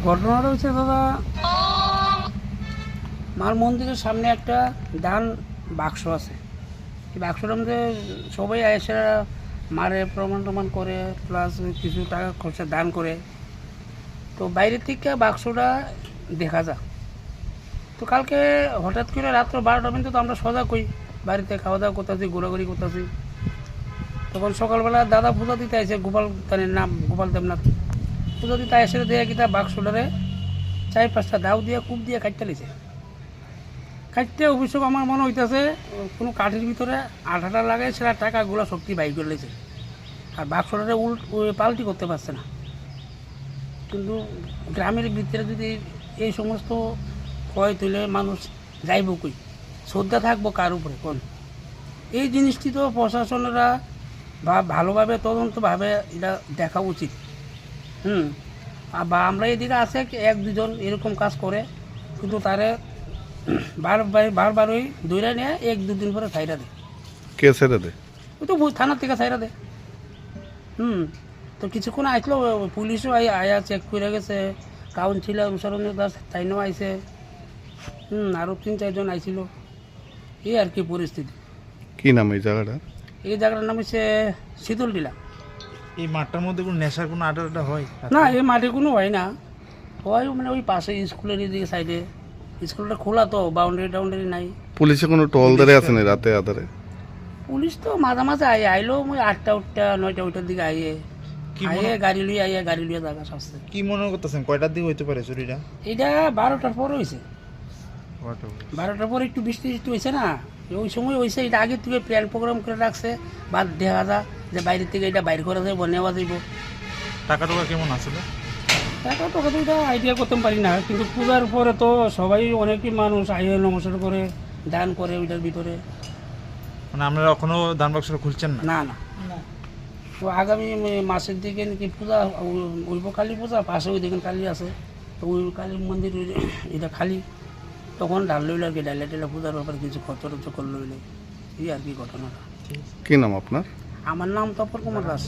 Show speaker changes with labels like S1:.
S1: ঘটনাটা হচ্ছে দাদা, মার মন্দিরের সামনে একটা দান বাক্স আছে। এই বাক্সটার মধ্যে সবাই এসে মারে প্রমাণ টমান করে, প্লাস কিছু টাকা খরচা দান করে। তো বাইরে থেকে বাক্সটা দেখা যায়। তো কালকে হঠাৎ করে রাত্র 12টা পর্যন্ত তো আমরা সজাগ হই, বাড়িতে খাওয়া দাওয়া করতেছি, ঘোরাঘুরি করতেছি। তখন সকালবেলা দাদা পূজা দিতে আসে, গোপাল তানের নাম গোপাল দেবনাথ। পূজা দিতে এসে দিয়ে কিতা বাক্সটারে 4-5টা দাও দিয়ে কূপ দিয়ে কাটতে লিছে। কাটতে অবশ্য আমার মনে হইতেছে কোনো কাঠের ভিতরে আঠাটা লাগাই সেটা টাকাগুলো শক্তি বাইর করে লেছে, আর বাক্সটারে পাল্টি করতে পারছে না। কিন্তু গ্রামের ভিতরে যদি এই সমস্ত ক্ষয় তুলে মানুষ যাইব কই, শ্রদ্ধা থাকবো কার উপরে কোন? এই জিনিসটি তো প্রশাসনেরা ভালোভাবে তদন্তভাবে এটা দেখা উচিত। বা আমরা এদিকে আছে 1-2 জন এরকম কাজ করে, কিন্তু তারে বারবারই দৌড়া নিয়ে 1-2 দিন পরে ছাইরা দেয়।
S2: কে ছেড়ে দেয়?
S1: ওই তো থানার থেকে ছাইরা দেয়। তো কিছুক্ষণ আসলো, পুলিশও আয়া চেক করে গেছে, কাউন্সিলর উষারঞ্জ দাস তাইনও আইছে, আরও 3-4 জন আইছিল। এই আর কি পরিস্থিতি।
S2: কি নাম এই জায়গাটা?
S1: এই জায়গাটার নাম হচ্ছে শীতলটিলা।
S3: এই মাঠটার মধ্যে কোনো নেশার কোনো আড্ডা হয়
S1: না, এই মাঠে কোনো হয় না, হয় মানে ওই পাশে স্কুলের এদিকে সাইডে। স্কুলটা খোলা তো, বাউন্ডারি টাউন্ডারি নাই।
S2: পুলিশে কোনো টল ধরে আছে না রাতে আধারে?
S1: পুলিশ তো মাঝে মাঝে আইলো, ওই 8টা 9টার দিকে আইয়ে গাড়ি লইয়া জায়গা সাজছে।
S3: কি মনে করতেছেন কয়টার দিকে হইতে পারে চুরিটা?
S1: এইটা 12টার পর হয়েছে। 12টার পর একটু বৃষ্টি হয়েছে না, ওই সময় হয়েছে। এটা আগে থেকে প্ল্যান প্রোগ্রাম করে রাখছে, বা দেখা যা যে বাইরের থেকে এটা বাইর করা যাইব, নেওয়া যাইব।
S3: টাকা টাকা কেমন আসলে?
S1: টাকা তো এটা আইডিয়া করতে পারি না, কিন্তু পূজার পরে তো সবাই অনেকই মানুষ আইয়ে নমস্কার করে দান করে ওইটার ভিতরে।
S3: মানে আপনারা এখনো দান বাক্সটা খুলছেন না?
S1: না না, তো আগামী মাসের দিকে নাকি পূজা ওইব, কালী পূজা পাশে ওই দিকে কালী আছে, তো ওই কালী মন্দির এটা খালি, তখন ডাল লইল আর কি, ডাইলে টাইলে পূজার ব্যাপারে কিছু খরচ করল, এই আর কি ঘটনাটা।
S2: কি নাম আপনার?
S1: আমার নাম তপর কুমার দাস।